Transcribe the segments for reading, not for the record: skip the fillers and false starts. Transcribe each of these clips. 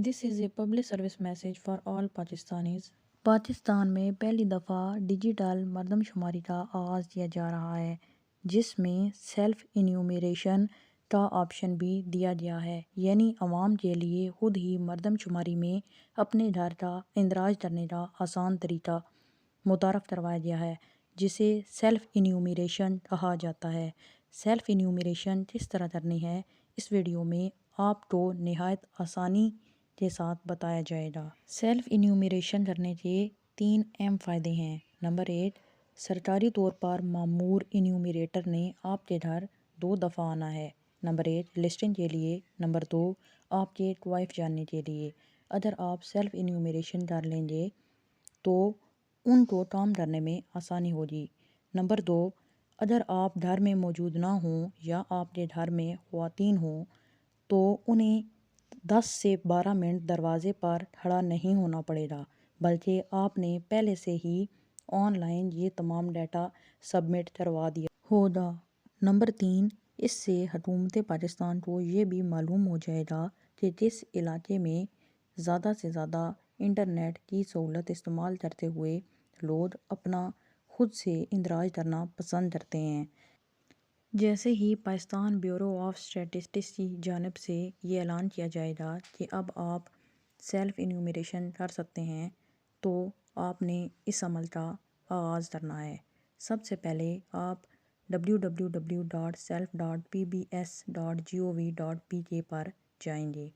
This is a public service message for all Pakistanis. Pakistan में पहली दफ़ा डिजिटल मरदमशुमारी का आगाज़ किया जा रहा है, जिसमें सेल्फ इन्यूमरेशन का ऑप्शन भी दिया गया है, यानी आवाम के लिए खुद ही मरदमशुमारी में अपने घर का इंदराज करने का आसान तरीका मुतारफ़ करवाया गया है, जिसे सेल्फ इन्यूमरेशन कहा जाता है। सेल्फ इन्यूमरेशन किस तरह करनी है, इस वीडियो में आपको नहायत आसानी के साथ बताया जाएगा। सेल्फ इन्यूमरेशन करने के 3 अहम फ़ायदे हैं। नंबर 1, सरकारी तौर पर मामूर इन्यूमरेटर ने आपके घर 2 दफ़ा आना है। नंबर 1, लिस्टिंग के लिए। नंबर 2, आपके क्वाइफ जानने के लिए। अगर आप सेल्फ इन्यूमरेशन कर लेंगे तो उनको काम करने में आसानी होगी। नंबर 2, अगर आप घर में मौजूद ना हों या आपके घर में ख़वातीन हों तो उन्हें 10 से 12 मिनट दरवाज़े पर खड़ा नहीं होना पड़ेगा, बल्कि आपने पहले से ही ऑनलाइन ये तमाम डाटा सबमिट करवा दिया होगा। नंबर 3, इससे हुकूमत पाकिस्तान को ये भी मालूम हो जाएगा कि किस इलाके में ज़्यादा से ज़्यादा इंटरनेट की सहूलत इस्तेमाल करते हुए लोग अपना खुद से इंदराज करना पसंद करते हैं। जैसे ही पाकिस्तान ब्यूरो ऑफ स्टैटिस्टिक्स की जानिब से ये ऐलान किया जाएगा कि अब आप सेल्फ इन्यूमरेशन कर सकते हैं, तो आपने इस अमल का आगाज़ करना है। सबसे पहले आप www.self.pbs.gov.pk पर जाएंगे।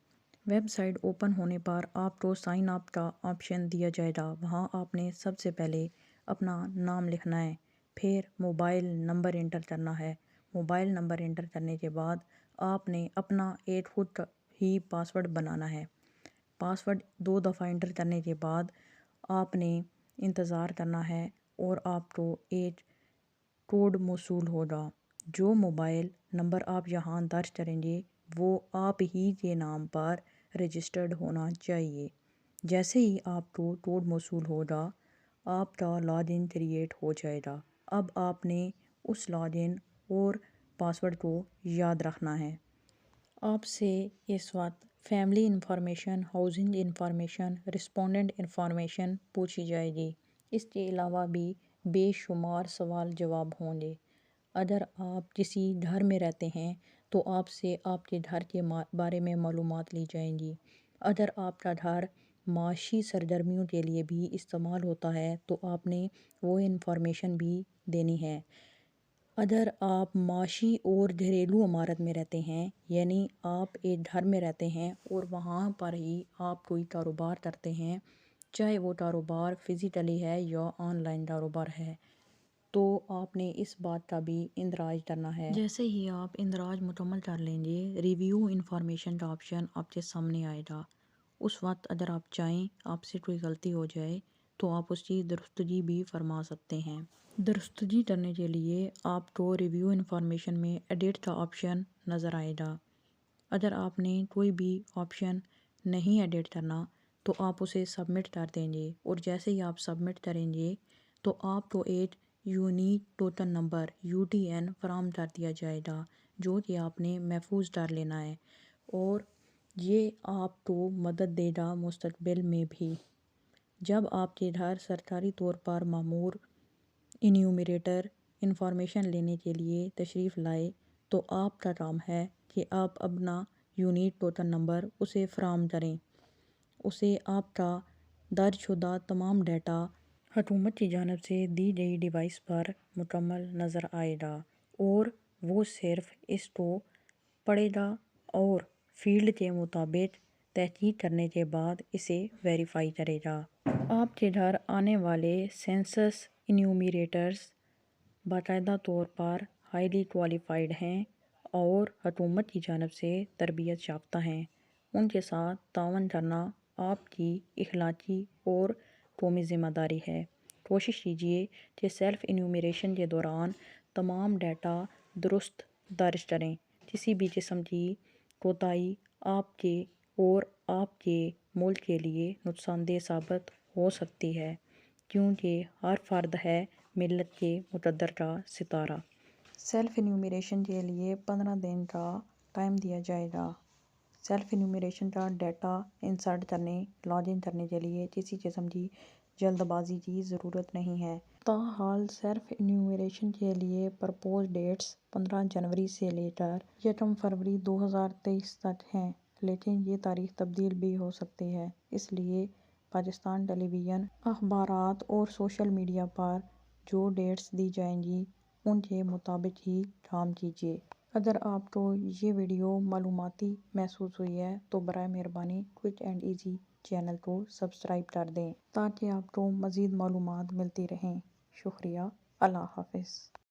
वेबसाइट ओपन होने पर आपको साइन अप का ऑप्शन दिया जाएगा। वहाँ आपने सबसे पहले अपना नाम लिखना है, फिर मोबाइल नंबर इंटर करना है। मोबाइल नंबर इंटर करने के बाद आपने अपना एक खुद ही पासवर्ड बनाना है। पासवर्ड 2 दफ़ा इंटर करने के बाद आपने इंतज़ार करना है और आपको एक कोड मौसूल होगा। जो मोबाइल नंबर आप यहाँ दर्ज करेंगे वो आप ही के नाम पर रजिस्टर्ड होना चाहिए। जैसे ही आपको कोड मौसूल होगा, आपका लॉगिन क्रिएट हो जाएगा। अब आपने उस लॉगिन और पासवर्ड को याद रखना है। आपसे इस वक्त family information, housing information, respondent information पूछी जाएगी। इसके अलावा भी बेशुमार सवाल जवाब होंगे। अगर आप किसी घर में रहते हैं तो आपसे आपके घर के बारे में मालूमात ली जाएंगी। अगर आपका घर माशी सरगर्मियों के लिए भी इस्तेमाल होता है तो आपने वो इंफॉर्मेशन भी देनी है। अगर आप माशी और घरेलू इमारत में रहते हैं, यानी आप एक घर में रहते हैं और वहाँ पर ही आप कोई कारोबार करते हैं, चाहे वो कारोबार फ़िज़िकली है या ऑनलाइन कारोबार है, तो आपने इस बात का भी इंदराज करना है। जैसे ही आप इंदराज मुकम्मल कर लेंगे, रिव्यू इंफॉर्मेशन का ऑप्शन आपके सामने आएगा। उस वक्त अगर आप चाहें आपसे कोई गलती हो जाए तो आप उसकी दुरुस्तगी भी फरमा सकते हैं। दुरुस्तगी करने के लिए आपको रिव्यू इंफॉर्मेशन में एडिट का ऑप्शन नज़र आएगा। अगर आपने कोई भी ऑप्शन नहीं एडिट करना तो आप उसे सबमिट कर देंगे और जैसे ही आप सबमिट करेंगे तो आपको एक यूनिक टोकन नंबर UTN फराहम कर दिया जाएगा, जो कि आपने महफूज कर लेना है और ये आपको मदद देगा मुस्तकबिल में भी। जब आपके घर सरकारी तौर पर मामूर इन्यूमरेटर इंफॉर्मेशन लेने के लिए तशरीफ़ लाए तो आपका काम है कि आप अपना यूनिक टोकन नंबर उसे फराहम करें। उसे आपका दर्जशुदा तमाम डाटा हुकूमत की जानिब से दी गई डिवाइस पर मुकम्मल नज़र आएगा और वो सिर्फ़ इसको पढ़ेगा और फील्ड के मुताबिक तहकीक करने के बाद इसे वेरीफाई करेगा। आपके घर आने वाले सेंसस इन्यूमरेटर्स बाकायदा तौर पर हाईली क्वालिफाइड हैं और हुकूमत की जानिब से तरबियत याफ्ता हैं। उनके साथ तावन करना आपकी इखलाकी और कौमी ज़िम्मेदारी है। कोशिश कीजिए कि सेल्फ़ इन्यूमरेशन के दौरान तमाम डाटा दुरुस्त दर्ज करें। किसी भी किस्म की कोताही आपके और आपके मुल्क के लिए नुकसानदेह साबित हो सकती है, क्योंकि हर फ़र्द है मिल्लत के मुक़द्दर का सितारा। सेल्फ़ इन्यूमरेशन के लिए 15 दिन का टाइम दिया जाएगा। سیلف انیومریشن کا ڈیٹا انسرٹ کرنے لاگ ان کرنے کے لیے کسی قسم کی جلد بازی کی ضرورت نہیں ہے۔ تاحال سیلف انیومریشن کے لیے پرپوز ڈیٹس 15 جنوری سے لے کر 1 فروری 2023 تک ہیں، لیکن یہ تاریخ تبدیل بھی ہو سکتی ہے۔ اس لیے پاکستان ٹیلی ویژن، اخبارات اور سوشل میڈیا پر جو ڈیٹس دی جائیں گی ان کے مطابق ہی کام کیجیے۔ اگر آپ کو یہ ویڈیو معلوماتی محسوس ہوئی ہے تو برائے مہربانی کوئک اینڈ ایزی چینل کو سبسکرائب کر دیں تاکہ آپ کو مزید معلومات ملتی رہیں۔ شکریہ۔ اللہ حافظ۔